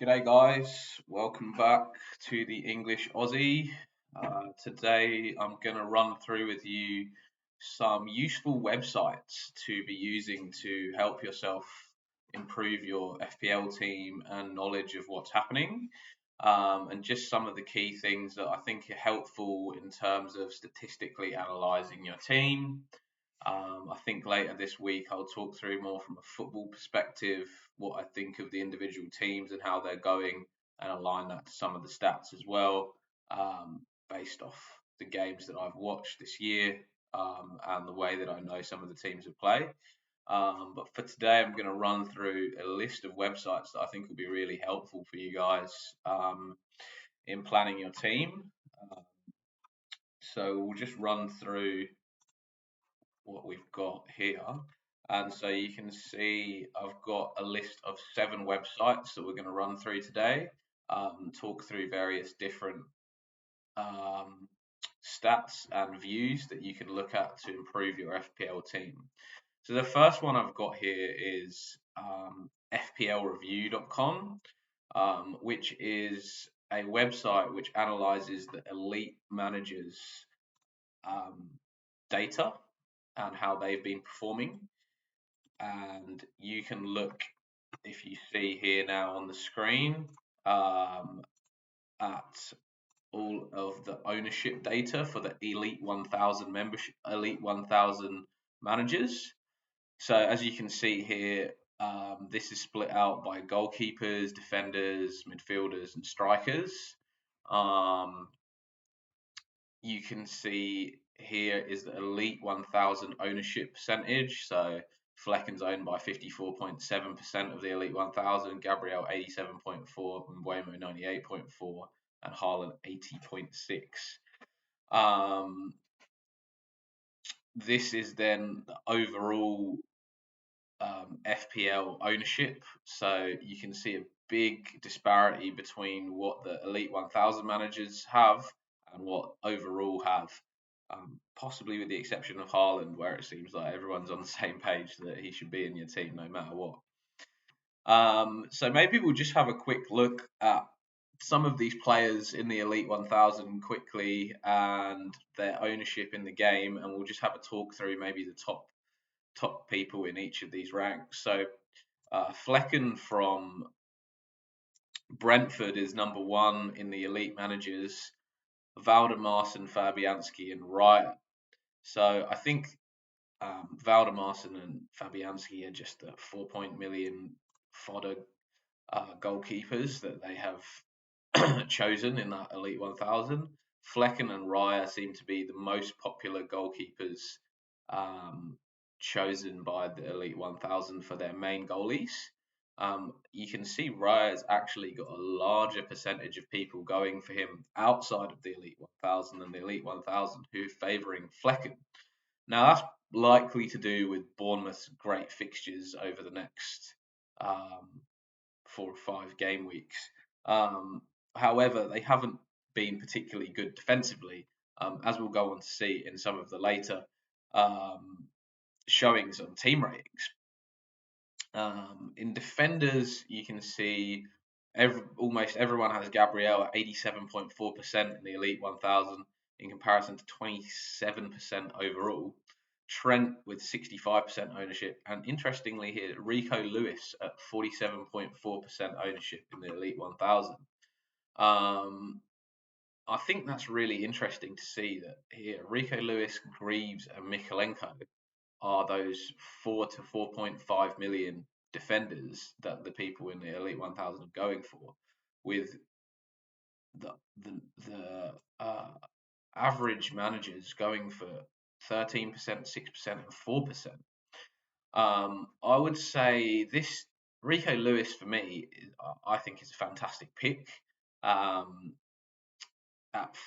G'day guys, welcome back to the English Aussie. Today I'm going to run through with you some useful websites to be using to help yourself improve your FPL team and knowledge of what's happening. And just some of the key things that I think are helpful in terms of statistically analysing your team. I think later this week I'll talk through more from a football perspective, what I think of the individual teams and how they're going, and align that to some of the stats as well, based off the games that I've watched this year and the way that I know some of the teams will play. But for today, I'm going to run through a list of websites that I think will be really helpful for you guys in planning your team. So we'll just run through what we've got here. And so you can see I've got a list of 7 websites that we're going to run through today, talk through various different stats and views that you can look at to improve your FPL team. So the first one I've got here is FPLreview.com, which is a website which analyzes the elite managers' data and how they've been performing. And you can look, if you see here now on the screen, at all of the ownership data for the Elite 1000 membership, Elite 1000 managers. So as you can see here, this is split out by goalkeepers, defenders, midfielders, and strikers. You can see here is the Elite 1000 ownership percentage. So Flecken's owned by 54.7% of the Elite 1000, Gabriel 87.4, Mbuemo 98.4, and Haaland 80.6. This is then the overall FPL ownership. So you can see a big disparity between what the Elite 1000 managers have and what overall have, possibly with the exception of Haaland, where it seems like everyone's on the same page that he should be in your team no matter what. So maybe we'll just have a quick look at some of these players in the Elite 1000 quickly and their ownership in the game, and we'll just have a talk through maybe the top people in each of these ranks. So Flecken from Brentford is number 1 in the elite managers. Valdemarsson, Fabianski, and Raya. So I think Valdemarsson and Fabianski are just the 4 million fodder goalkeepers that they have chosen in that Elite 1000. Flecken and Raya seem to be the most popular goalkeepers chosen by the Elite 1000 for their main goalies. You can see Raya's actually got a larger percentage of people going for him outside of the Elite 1000 than the Elite 1000 who are favouring Flecken. Now that's likely to do with Bournemouth's great fixtures over the next 4 or 5 game weeks. However, they haven't been particularly good defensively, as we'll go on to see in some of the later showings on team ratings. In defenders, you can see almost everyone has Gabriel at 87.4% in the Elite 1000 in comparison to 27% overall. Trent with 65% ownership, and interestingly here, Rico Lewis at 47.4% ownership in the Elite 1000. I think that's really interesting to see that here Rico Lewis, Greaves, and Mikalenko are those 4 to 4.5 million defenders that the people in the Elite 1000 are going for, with the average managers going for 13%, 6%, and 4%. I would say this Rico Lewis for me, I think is a fantastic pick. At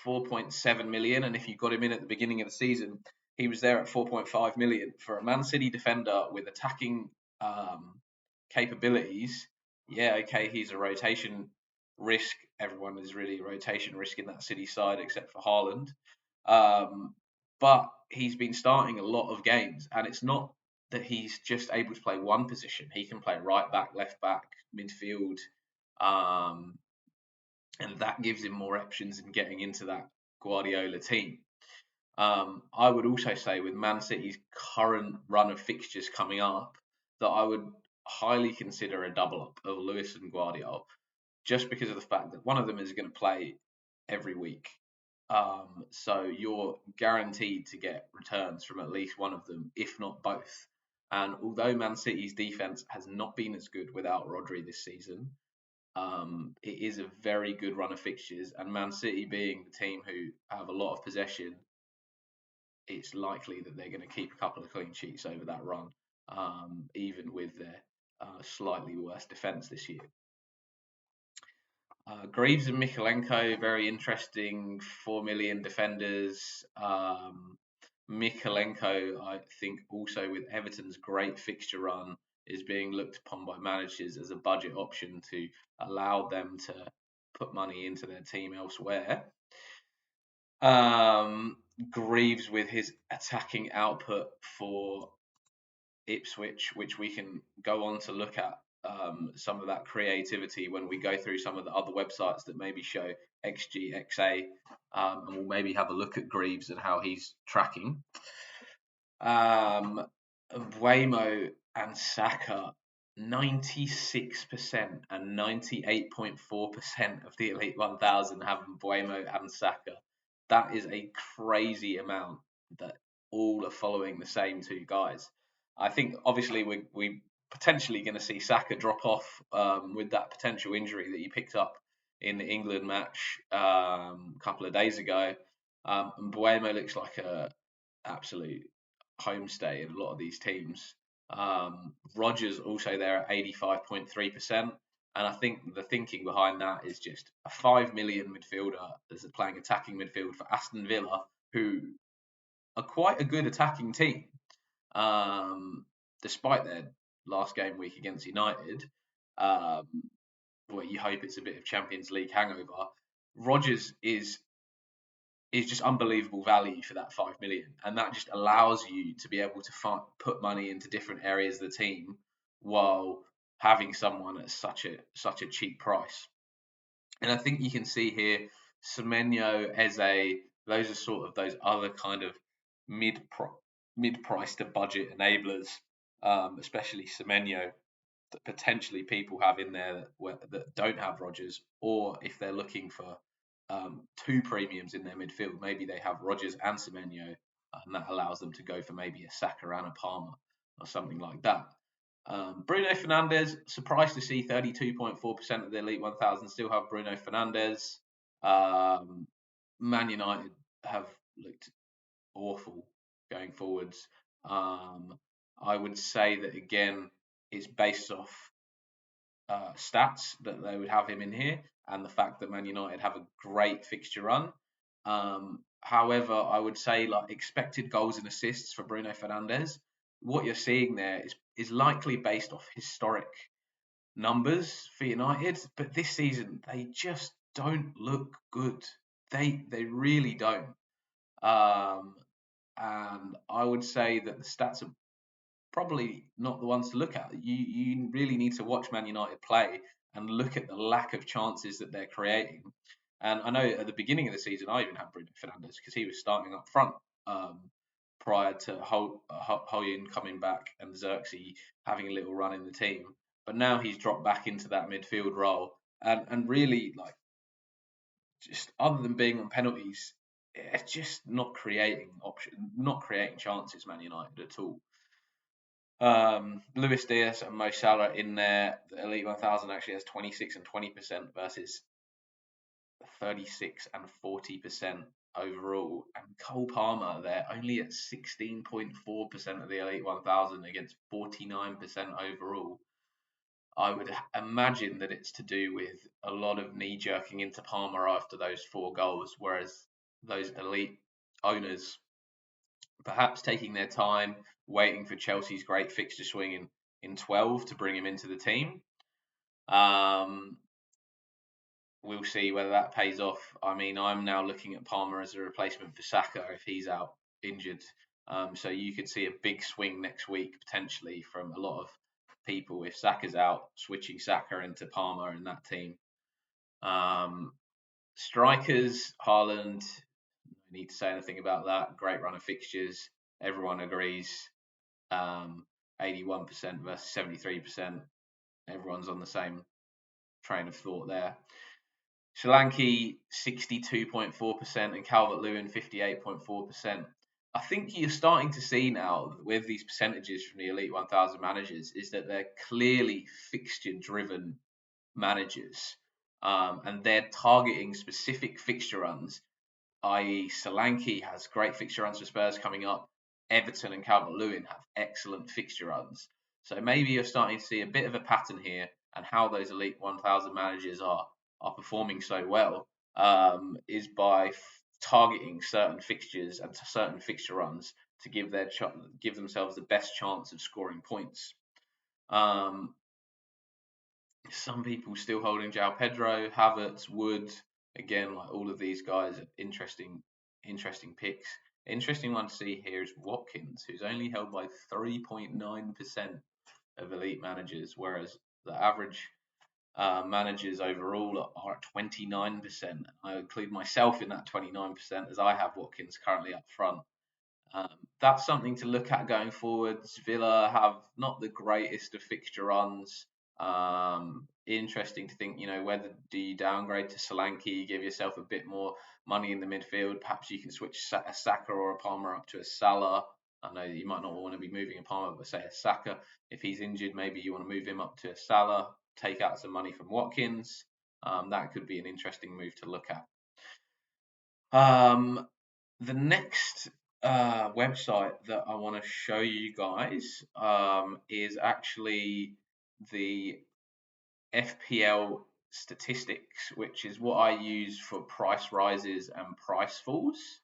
4.7 million, and if you got him in at the beginning of the season, he was there at 4.5 million for a Man City defender with attacking capabilities. Yeah, okay, he's a rotation risk. Everyone is really a rotation risk in that City side except for Haaland. But he's been starting a lot of games, and it's not that he's just able to play one position. He can play right back, left back, midfield, and that gives him more options in getting into that Guardiola team. I would also say with Man City's current run of fixtures coming up, that I would highly consider a double up of Lewis and Guardiola, just because of the fact that one of them is going to play every week. So you're guaranteed to get returns from at least one of them, if not both. And although Man City's defense has not been as good without Rodri this season, it is a very good run of fixtures. And Man City being the team who have a lot of possession, it's likely that they're going to keep a couple of clean sheets over that run, even with their slightly worse defence this year. Greaves and Mikalenko, very interesting 4 million defenders. Mikalenko, I think, also with Everton's great fixture run, is being looked upon by managers as a budget option to allow them to put money into their team elsewhere. Greaves with his attacking output for Ipswich, which we can go on to look at some of that creativity when we go through some of the other websites that maybe show XG, XA, and we'll maybe have a look at Greaves and how he's tracking. Buemo and Saka, 96% and 98.4% of the Elite 1000 have Buemo and Saka. That is a crazy amount that all are following the same two guys. I think obviously we potentially going to see Saka drop off with that potential injury that he picked up in the England match a couple of days ago. And Buemo looks like a absolute homestay in a lot of these teams. Rodgers also there at 85.3%. And I think the thinking behind that is just a 5 million midfielder that's playing attacking midfield for Aston Villa, who are quite a good attacking team, despite their last game week against United, where you hope it's a bit of Champions League hangover. Rodgers is just unbelievable value for that 5 million, and that just allows you to be able to put money into different areas of the team while having someone at such a cheap price. And I think you can see here Semenyo, Eze, those are sort of those other kind of mid price to budget enablers, especially Semenyo, that potentially people have in there that don't have Rodgers, or if they're looking for two premiums in their midfield, maybe they have Rodgers and Semenyo, and that allows them to go for maybe a Saka and a Palmer or something like that. Bruno Fernandes, surprised to see 32.4% of the Elite 1000 still have Bruno Fernandes. Man United have looked awful going forwards. I would say that again, it's based off stats that they would have him in here, and the fact that Man United have a great fixture run. However, I would say like expected goals and assists for Bruno Fernandes, what you're seeing there is likely based off historic numbers for United, but this season they just don't look good. They really don't. And I would say that the stats are probably not the ones to look at. You really need to watch Man United play and look at the lack of chances that they're creating. And I know at the beginning of the season, I even had Bruno Fernandes because he was starting up front prior to Hoyen coming back and Xerxes having a little run in the team. But now he's dropped back into that midfield role, and really like just other than being on penalties, it's just not creating chances. Man United at all. Luis Diaz and Mo Salah in there. The Elite 1000 actually has 26 and 20% versus 36 and 40% overall. And Cole Palmer there only at 16.4% of the Elite 1000 against 49% overall. I would imagine that it's to do with a lot of knee jerking into Palmer after those 4 goals, whereas those elite owners perhaps taking their time, waiting for Chelsea's great fixture swing in 12 to bring him into the team. We'll see whether that pays off. I mean, I'm now looking at Palmer as a replacement for Saka if he's out injured. So you could see a big swing next week potentially from a lot of people, if Saka's out, switching Saka into Palmer in that team. Strikers, Haaland, no need to say anything about that. Great run of fixtures. Everyone agrees. 81% versus 73%. Everyone's on the same train of thought there. Solanke 62.4% and Calvert-Lewin 58.4%. I think you're starting to see now with these percentages from the Elite 1000 managers is that they're clearly fixture-driven managers, and they're targeting specific fixture runs, i.e. Solanke has great fixture runs for Spurs coming up. Everton and Calvert-Lewin have excellent fixture runs. So maybe you're starting to see a bit of a pattern here, and how those Elite 1000 managers are performing so well is by targeting certain fixtures and certain fixture runs to give themselves the best chance of scoring points. Some people still holding João Pedro, Havertz, Wood. Again, like all of these guys are interesting picks. Interesting one to see here is Watkins, who's only held by 3.9% of elite managers, whereas the average managers overall are at 29%. I include myself in that 29% as I have Watkins currently up front. That's something to look at going forwards. Villa have not the greatest of fixture runs. Interesting to think, whether do you downgrade to Solanke, give yourself a bit more money in the midfield. Perhaps you can switch a Saka or a Palmer up to a Salah. I know you might not want to be moving a Palmer, but say a Saka. If he's injured, maybe you want to move him up to a Salah, take out some money from Watkins. That could be an interesting move to look at. The next website that I want to show you guys is actually the FPL statistics, which is what I use for price rises and price falls.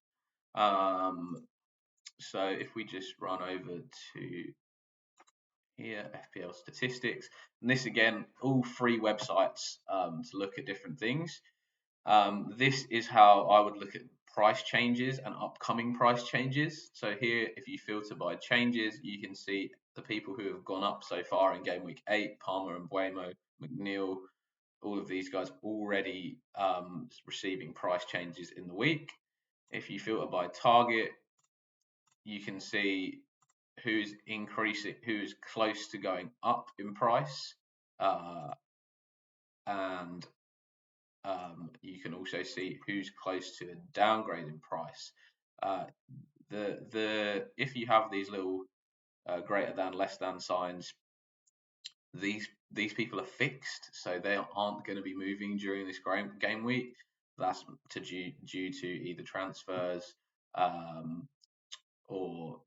So if we just run over to here, FPL statistics, and this again, all free websites to look at different things. This is how I would look at price changes and upcoming price changes. So here, if you filter by changes, you can see the people who have gone up so far in game week 8, Palmer and Buemo, McNeil, all of these guys already receiving price changes in the week. If you filter by target, you can see who's increasing, who's close to going up in price, and you can also see who's close to a downgrade in price. If you have these little greater than, less than signs, these people are fixed, so they aren't going to be moving during this game week. That's due to either transfers or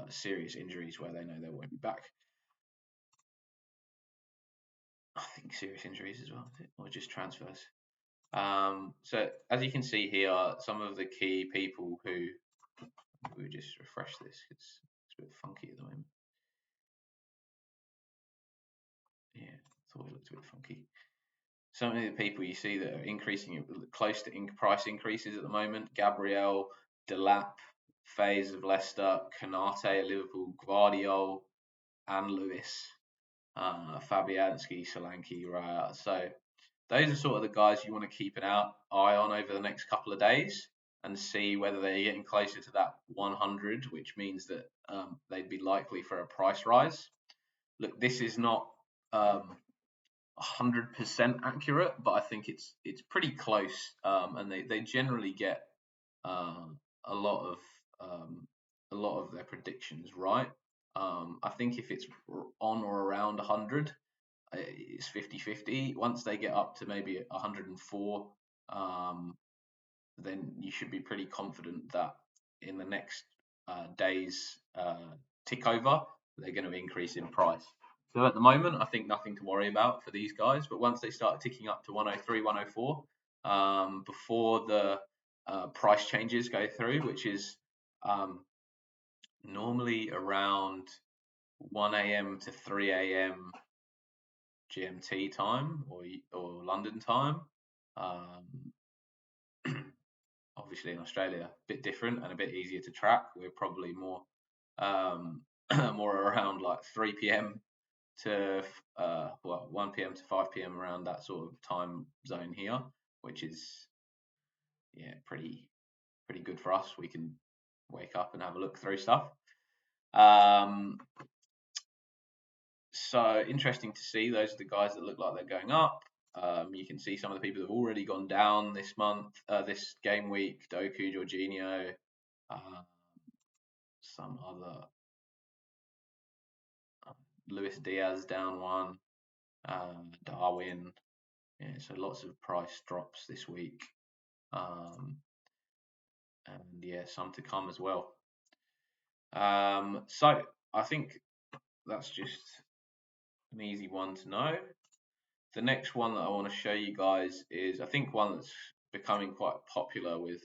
serious injuries where they know they won't be back. I think serious injuries as well, or just transfers. So as you can see here, some of the key people who we just refresh this. It's a bit funky at the moment. Yeah, thought it looked a bit funky. Some of the people you see that are increasing close to price increases at the moment: Gabriel, Delap, Faze of Leicester, Kanate of Liverpool, Guardiol, and Lewis, Fabianski, Solanke, Raya. So those are sort of the guys you want to keep an eye on over the next couple of days and see whether they're getting closer to that 100, which means that they'd be likely for a price rise. Look, this is not 100% accurate, but I think it's pretty close, and they generally get a lot of their predictions right. I think if it's on or around 100, it's 50-50. Once they get up to maybe 104, then you should be pretty confident that in the next days tick over, they're going to increase in price. So at the moment, I think nothing to worry about for these guys. But once they start ticking up to 103, 104, before the price changes go through, which is normally around 1 a.m. to 3 a.m. GMT time or London time. Obviously in Australia, a bit different and a bit easier to track. We're probably more more around like 3 p.m. to 1 p.m. to 5 p.m. around that sort of time zone here, which is pretty good for us. We can wake up and have a look through stuff. So interesting to see. Those are the guys that look like they're going up. You can see some of the people that have already gone down this month, this game week. Doku, Jorginho, some other Luis Diaz down one, Darwin. Yeah, so lots of price drops this week, and yeah, some to come as well. So I think that's just an easy one to know. The next one that I want to show you guys is, I think, one that's becoming quite popular with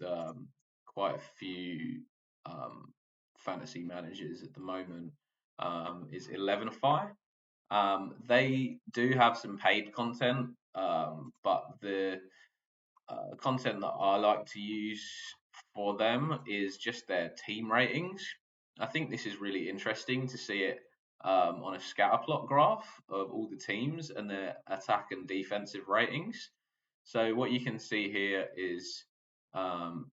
quite a few fantasy managers at the moment, is 11ify. They do have some paid content, but the content that I like to use for them is just their team ratings. I think this is really interesting to see it on a scatter plot graph of all the teams and their attack and defensive ratings. So what you can see here is um,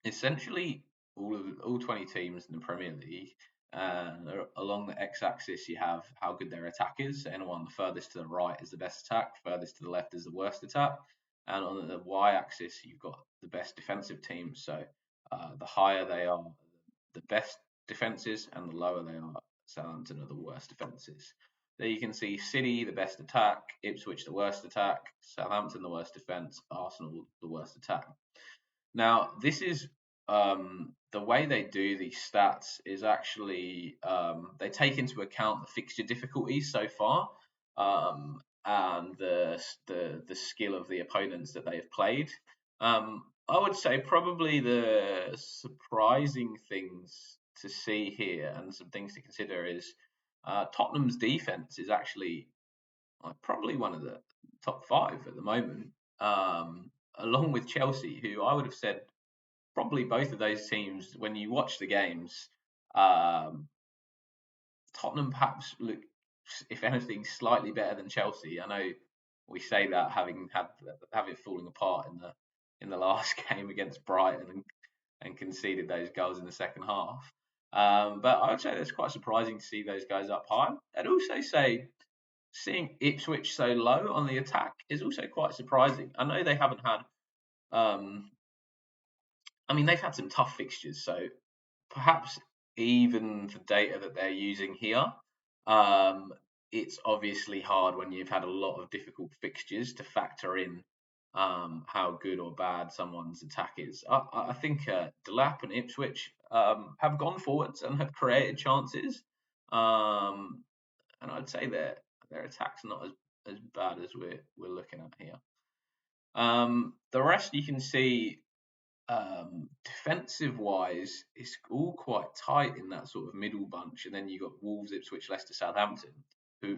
essentially all 20 teams in the Premier League. And along the x-axis, you have how good their attack is. Anyone furthest to the right is the best attack, furthest to the left is the worst attack. And on the y-axis, you've got the best defensive teams. So the higher they are, the best defenses, and the lower they are, Southampton are the worst defenses. There you can see City, the best attack, Ipswich, the worst attack, Southampton, the worst defence, Arsenal, the worst attack. Now, this is the way they do these stats is actually they take into account the fixture difficulties so far, and the skill of the opponents that they've played. I would say probably the surprising things to see here and some things to consider is Tottenham's defense is actually probably one of the top five at the moment, along with Chelsea, who I would have said probably both of those teams, when you watch the games, um, Tottenham perhaps look, if anything, slightly better than Chelsea. I know we say that having have it falling apart in the last game against Brighton and conceded those goals in the second half. But I would say it's quite surprising to see those guys up high. I'd also say seeing Ipswich so low on the attack is also quite surprising. I know they haven't had I mean, they've had some tough fixtures, so perhaps even the data that they're using here, um, it's obviously hard when you've had a lot of difficult fixtures to factor in how good or bad someone's attack is. I think Delap and Ipswich have gone forwards and have created chances, and I'd say their attack's not as bad as we're looking at here. The rest you can see defensive wise, it's all quite tight in that sort of middle bunch, and then you got Wolves, Ipswich, Leicester, Southampton, who,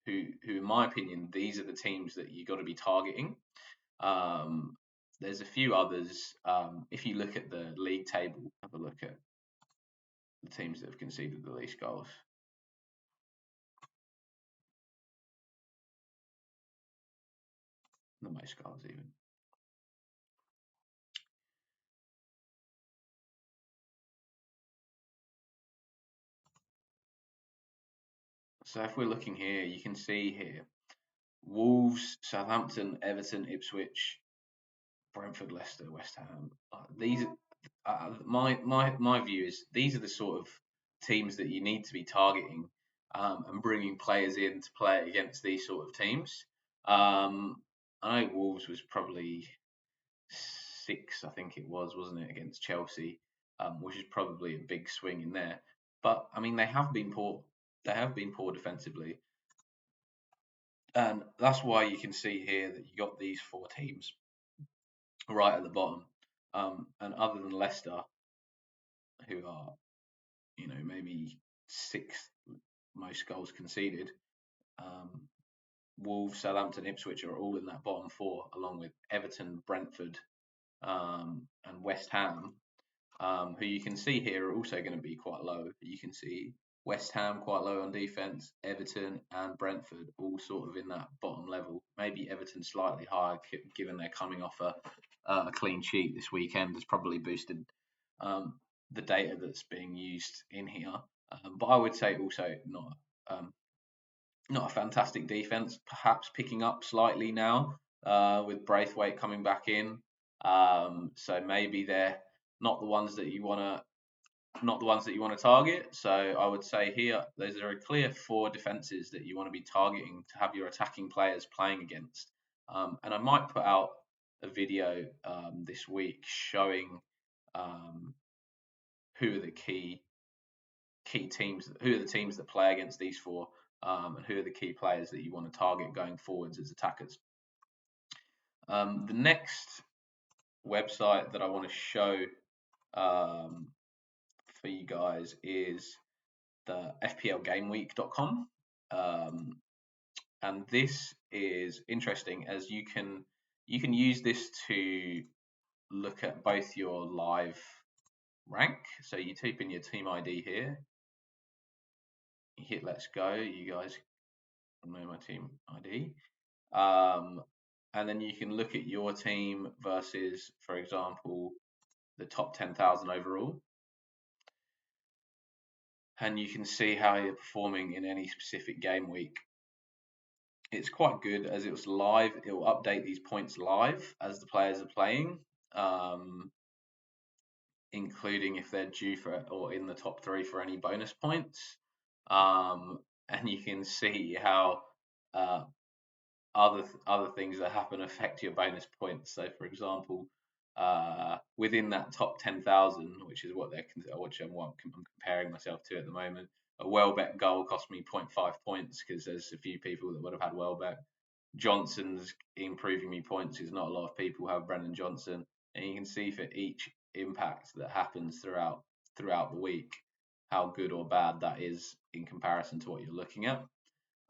in my opinion, these are the teams that you got to be targeting. There's a few others. If you look at the league table, have a look at the teams that have conceded the least goals. The most goals, even. So if we're looking here, you can see here Wolves, Southampton, Everton, Ipswich, Brentford, Leicester, West Ham. These my view is these are the sort of teams that you need to be targeting and bringing players in to play against these sort of teams. I know Wolves was probably 6, I think it was, wasn't it, against Chelsea, which is probably a big swing in there. But I mean, they have been poor. They have been poor defensively, and that's why you can see here that you got these 4 teams right at the bottom. And other than Leicester, who are, maybe 6th most goals conceded, Wolves, Southampton, Ipswich are all in that bottom 4, along with Everton, Brentford, and West Ham, who you can see here are also going to be quite low. You can see West Ham quite low on defence, Everton and Brentford all sort of in that bottom level. Maybe Everton slightly higher, given they're coming off a clean sheet this weekend, has probably boosted the data that's being used in here. But I would say also um, not a fantastic defense. Perhaps picking up slightly now with Braithwaite coming back in. So maybe they're not the ones that you want to target. So I would say here there's a clear 4 defenses that you want to be targeting to have your attacking players playing against. And I might put out a video this week showing who are the key teams, who are the teams that play against these 4, and who are the key players that you want to target going forwards as attackers. The next website that I want to show for you guys is the FPL and this is interesting as you can use this to look at both your live rank. So you type in your team ID here, you hit let's go, you guys know my team ID, and then you can look at your team versus, for example, the top 10,000 overall, and you can see how you're performing in any specific game week. It's quite good as it was live. It will update these points live as the players are playing, including if they're due for or in the top 3 for any bonus points. And you can see how other things that happen affect your bonus points. So, for example, within that top 10,000, which is what I'm comparing myself to at the moment, a Welbeck goal cost me 0.5 points because there's a few people that would have had Welbeck. Johnson's improving me points because not a lot of people have Brennan Johnson, and you can see for each impact that happens throughout the week how good or bad that is in comparison to what you're looking at.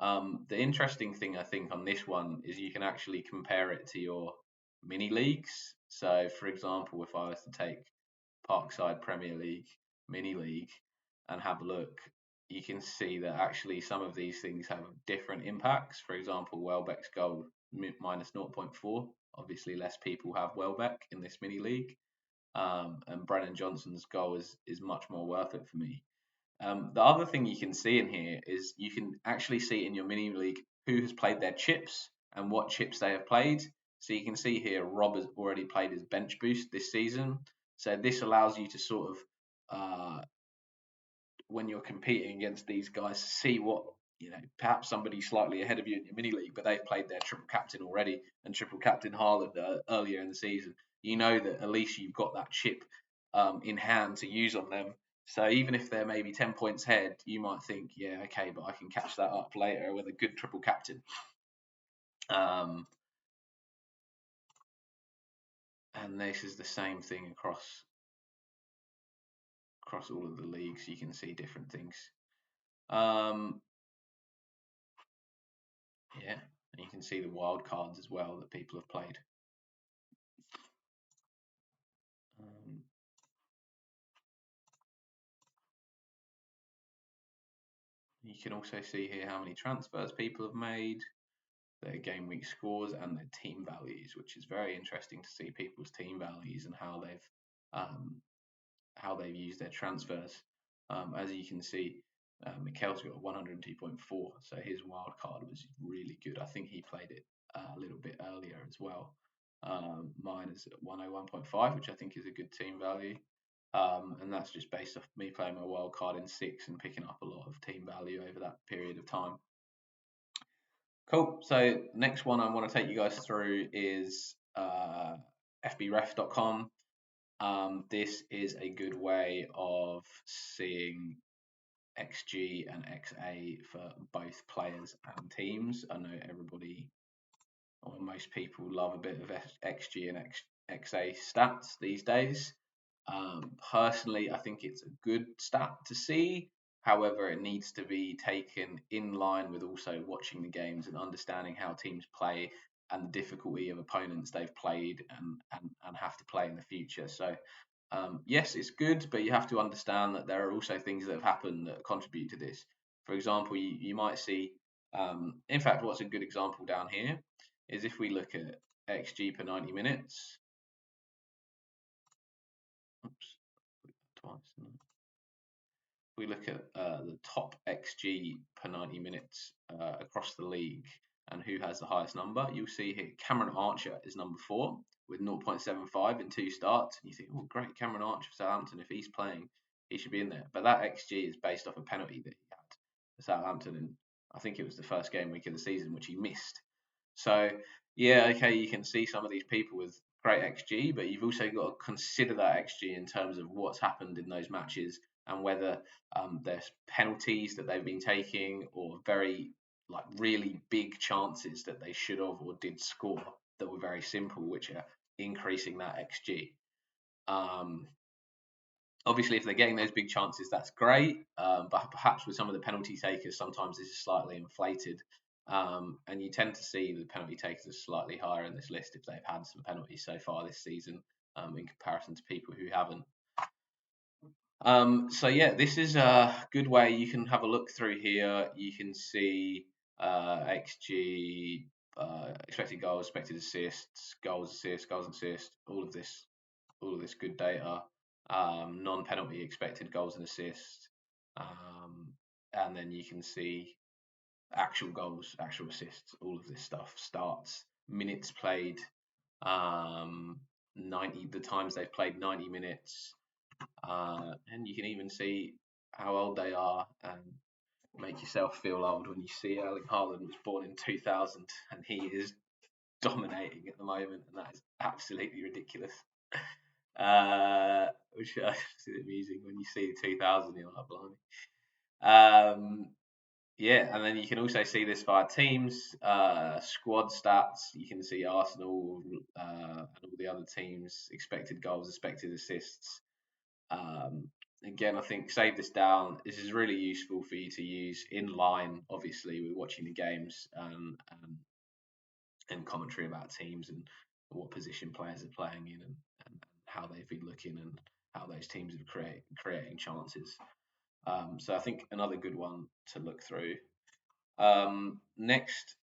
The interesting thing I think on this one is you can actually compare it to your mini leagues. So, for example, if I was to take Parkside Premier League mini league and have a look, you can see that actually some of these things have different impacts. For example, Welbeck's goal minus 0.4. Obviously, less people have Welbeck in this mini league, and Brennan Johnson's goal is much more worth it for me. The other thing you can see in here is you can actually see in your mini league who has played their chips and what chips they have played. So you can see here Rob has already played his bench boost this season. So this allows you to sort of, when you're competing against these guys, see what, perhaps somebody slightly ahead of you in your mini league, but they've played their triple captain already and triple captain Haaland earlier in the season. You know that at least you've got that chip in hand to use on them. So even if they're maybe 10 points ahead, you might think, yeah, okay, but I can catch that up later with a good triple captain. And this is the same thing across all of the leagues. You can see different things. Yeah, and you can see the wild cards as well that people have played. You can also see here how many transfers people have made, their game week scores, and their team values, which is very interesting to see people's team values and how they've used their transfers. As you can see, Mikel's got 102.4, so his wild card was really good. I think he played it a little bit earlier as well. Mine is at 101.5, which I think is a good team value. And that's just based off me playing my wild card in 6 and picking up a lot of team value over that period of time. Cool. So next one I want to take you guys through is fbref.com. This is a good way of seeing XG and XA for both players and teams. I know everybody, or most people, love a bit of XG and XA stats these days. Personally, I think it's a good stat to see. However, it needs to be taken in line with also watching the games and understanding how teams play and the difficulty of opponents they've played and have to play in the future. So Yes, it's good, but you have to understand that there are also things that have happened that contribute to this. For example, you might see, in fact, what's a good example down here is if we look at XG per 90 minutes. Oops, twice. We look at the top XG per 90 minutes across the league and who has the highest number, you'll see here Cameron Archer is number 4 with 0.75 in 2 starts. And you think, oh, great, Cameron Archer for Southampton. If he's playing, he should be in there. But that XG is based off a penalty that he had for Southampton. And I think it was the first game week of the season, which he missed. So, yeah, okay, you can see some of these people with great XG, but you've also got to consider that XG in terms of what's happened in those matches and whether there's penalties that they've been taking or very like really big chances that they should have or did score that were very simple, which are increasing that XG. Obviously, if they're getting those big chances, that's great. But perhaps with some of the penalty takers, sometimes this is slightly inflated. And you tend to see the penalty takers are slightly higher in this list if they've had some penalties so far this season in comparison to people who haven't. So yeah, this is a good way you can have a look through here. You can see XG, expected goals, expected assists, goals, and assists, all of this good data. Non-penalty expected goals and assists, and then you can see actual goals, actual assists, all of this stuff. Starts, minutes played, 90 the times they've played 90 minutes. And you can even see how old they are and make yourself feel old when you see Erling Haaland was born in 2000 and he is dominating at the moment, and that is absolutely ridiculous. Which is amusing when you see 2000, you're like, blimey. Yeah, and then you can also see this via teams, squad stats. You can see Arsenal and all the other teams' expected goals, expected assists. Again, I think save this down. This is really useful for you to use in line, obviously, with watching the games and commentary about teams and what position players are playing in and how they've been looking and how those teams are creating chances. So I think another good one to look through. Next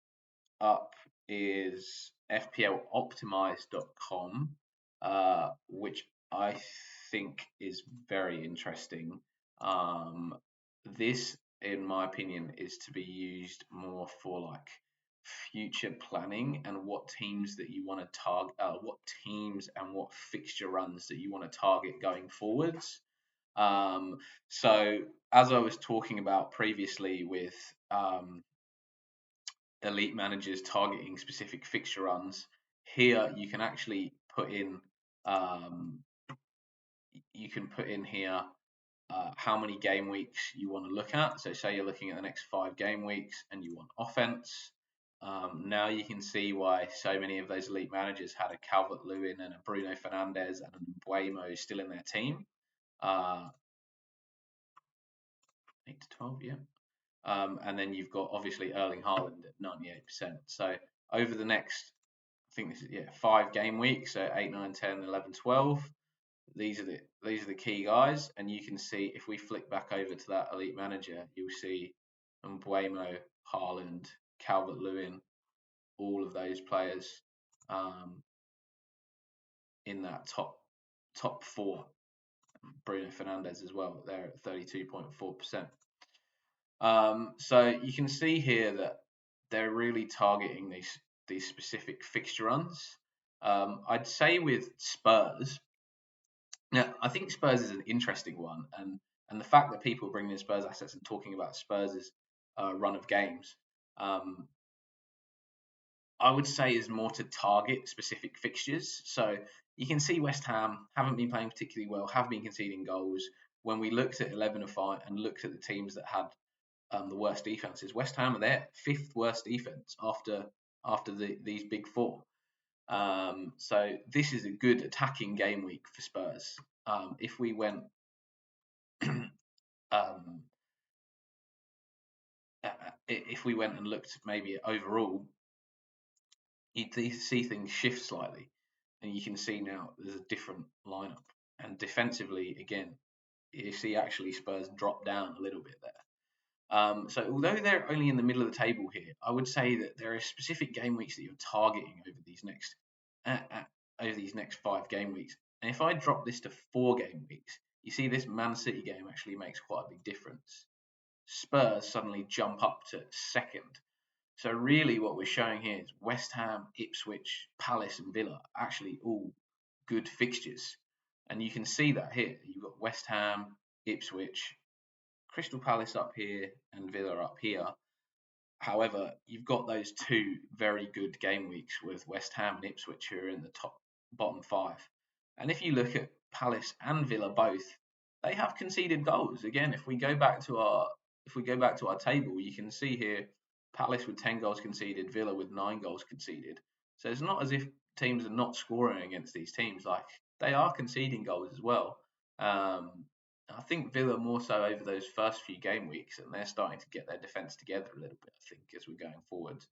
up is FPLoptimize.com, which I think is very interesting. This, in my opinion, is to be used more for like future planning and what teams that you want to target, what teams and what fixture runs that you want to target going forwards. So as I was talking about previously with elite managers targeting specific fixture runs, here you can actually put in here how many game weeks you want to look at. So say you're looking at the next 5 game weeks and you want offense. Now you can see why so many of those elite managers had a Calvert-Lewin and a Bruno Fernandes and a Buemo still in their team. 8 to 12, yeah. And then you've got obviously Erling Haaland at 98%. So over the next, I think this is 5 game weeks, so 8, 9, 10, 11, 12. These are the key guys, and you can see if we flick back over to that elite manager, you'll see Mbuemo, Haaland, Calvert-Lewin, all of those players in that top 4. Bruno Fernandes as well. They're at 32.4%. So you can see here that they're really targeting these specific fixture runs. I'd say with Spurs, now I think Spurs is an interesting one, and the fact that people are bringing in Spurs assets and talking about Spurs' run of games, I would say is more to target specific fixtures. So you can see West Ham haven't been playing particularly well, have been conceding goals. When we looked at 11 of 5 and looked at the teams that had the worst defenses, West Ham are their 5th worst defense after these big 4. So this is a good attacking game week for Spurs. If we went if we went and looked maybe overall, you'd see things shift slightly, and you can see now there's a different lineup. And defensively, again, you see actually Spurs drop down a little bit there. So although they're only in the middle of the table here, I would say that there are specific game weeks that you're targeting over these next 5 game weeks. And if I drop this to 4 game weeks, you see this Man City game actually makes quite a big difference. Spurs suddenly jump up to second. So really what we're showing here is West Ham, Ipswich, Palace and Villa actually all good fixtures. And you can see that here. You've got West Ham, Ipswich, Crystal Palace up here and Villa up here. However, you've got those 2 very good game weeks with West Ham and Ipswich who are in the bottom 5. And if you look at Palace and Villa both, they have conceded goals. Again, if we go back to our table, you can see here Palace with 10 goals conceded, Villa with 9 goals conceded. So it's not as if teams are not scoring against these teams. Like, they are conceding goals as well. I think Villa more so over those first few game weeks, and they're starting to get their defence together a little bit, I think, as we're going forward.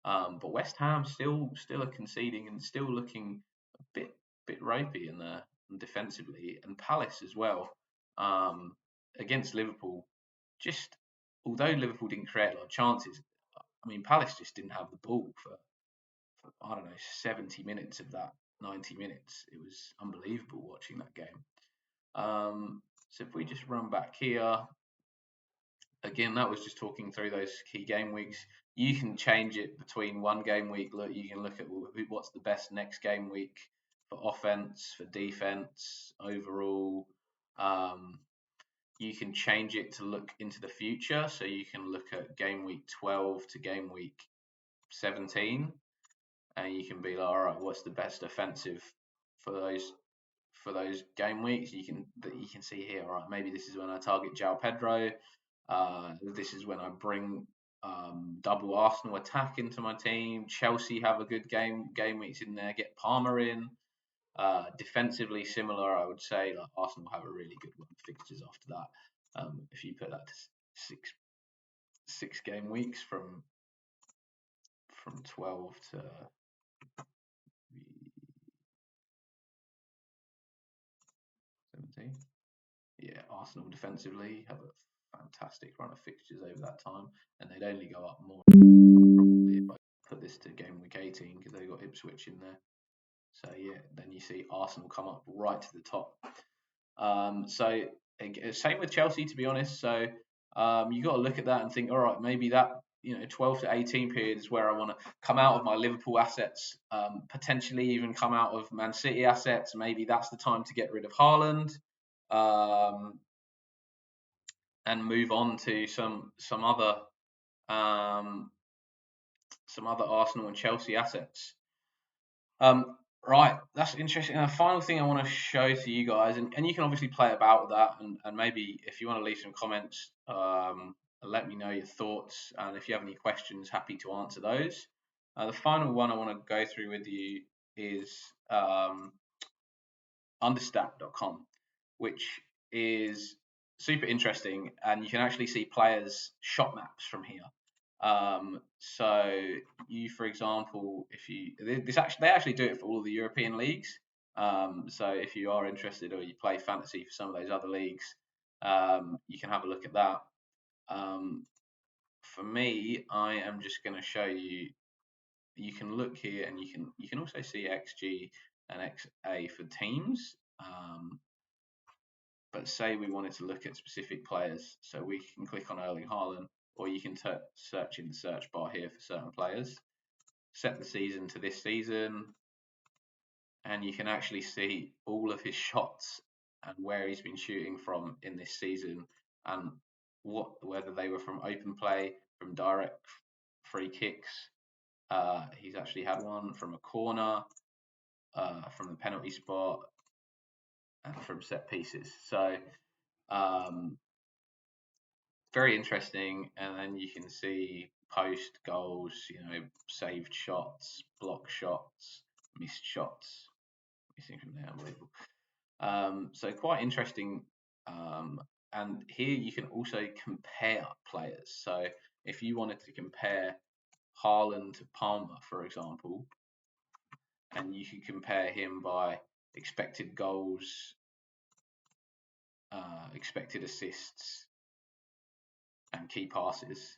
But West Ham still are conceding and still looking a bit ropey in there defensively, and Palace as well against Liverpool. Just although Liverpool didn't create a lot of chances, I mean Palace just didn't have the ball for I don't know 70 minutes of that 90 minutes. It was unbelievable watching that game. So if we just run back here, again, that was just talking through those key game weeks. You can change it between 1 game week. Look, you can look at what's the best next game week for offense, for defense, overall. You can change it to look into the future. So you can look at game week 12 to game week 17, and you can be like, all right, what's the best offensive for those game weeks? You can see here, all right, maybe this is when I target João Pedro. This is when I bring double Arsenal attack into my team. Chelsea have a good game weeks in there. Get Palmer in. Defensively similar, I would say. Like Arsenal have a really good run of fixtures after that. If you put that to six game weeks from 12 to 17. Yeah, Arsenal defensively have a fantastic run of fixtures over that time, and they'd only go up more probably if I put this to game week 18 because they've got Ipswich in there. So yeah, then you see Arsenal come up right to the top. So same with Chelsea, to be honest. So you got to look at that and think, all right, maybe that 12 to 18 period is where I want to come out of my Liverpool assets, potentially even come out of Man City assets. Maybe that's the time to get rid of Haaland. And move on to some other Arsenal and Chelsea assets. Right, that's interesting. And the final thing I want to show to you guys, and you can obviously play about with that, and maybe if you want to leave some comments, let me know your thoughts, and if you have any questions, happy to answer those. The final one I want to go through with you is understat.com, which is super interesting, and you can actually see players' shot maps from here. So you, for example, they actually do it for all of the European leagues. So if you are interested or you play fantasy for some of those other leagues, you can have a look at that. For me, I am just going to show you. You can look here, and you can also see XG and XA for teams. But say we wanted to look at specific players, so we can click on Erling Haaland, or you can search in the search bar here for certain players. Set the season to this season, and you can actually see all of his shots and where he's been shooting from in this season, and whether they were from open play, from direct free kicks. He's actually had one from a corner, from the penalty spot, and from set pieces. So very interesting. And then you can see post goals, saved shots, block shots, missed shots, missing from there, unbelievable. So quite interesting. And here you can also compare players. So if you wanted to compare Haaland to Palmer, for example, and you could compare him by expected goals expected assists and key passes,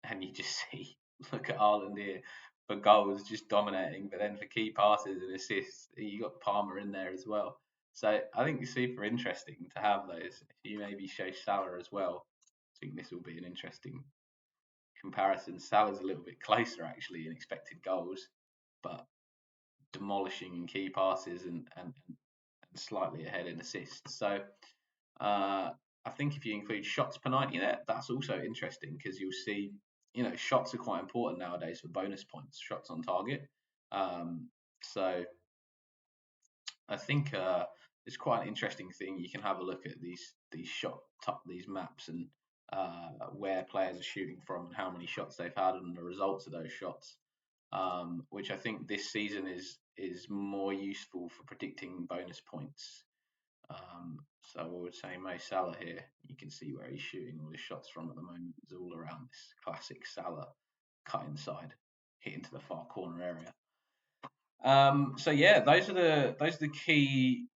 and you just see, look at Ireland here for goals, just dominating, but then for key passes and assists, you got Palmer in there as well. So I think it's super interesting to have those. If you maybe show Salah as well, I think this will be an interesting comparison. Salah's a little bit closer actually in expected goals, but demolishing in key passes and slightly ahead in assists. So I think if you include shots per 90 there, that's also interesting because you'll see, shots are quite important nowadays for bonus points, shots on target. So I think it's quite an interesting thing. You can have a look at these maps and where players are shooting from and how many shots they've had and the results of those shots. Which I think this season is more useful for predicting bonus points. So I would say Mo Salah here, you can see where he's shooting all his shots from at the moment. It's all around this classic Salah cut inside, hit into the far corner area. So yeah, those are the key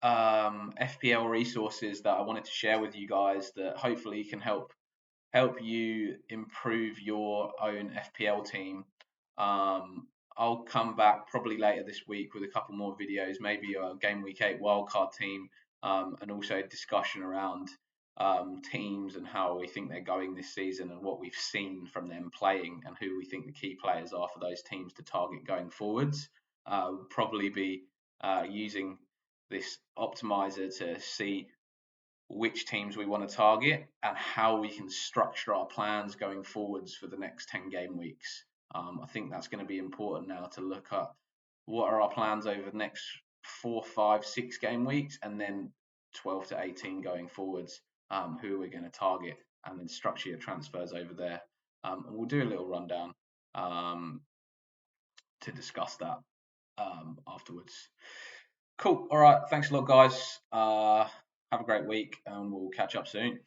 FPL resources that I wanted to share with you guys that hopefully can help you improve your own FPL team. I'll come back probably later this week with a couple more videos, maybe a Game Week 8 wildcard team, and also a discussion around teams and how we think they're going this season and what we've seen from them playing and who we think the key players are for those teams to target going forwards. We'll probably be using this optimizer to see which teams we want to target and how we can structure our plans going forwards for the next 10 game weeks. I think that's going to be important now to look at what are our plans over the next 4, 5, 6 game weeks and then 12 to 18 going forwards, who we're going to target and then structure your transfers over there. And we'll do a little rundown to discuss that afterwards. Cool. All right. Thanks a lot, guys. Have a great week and we'll catch up soon.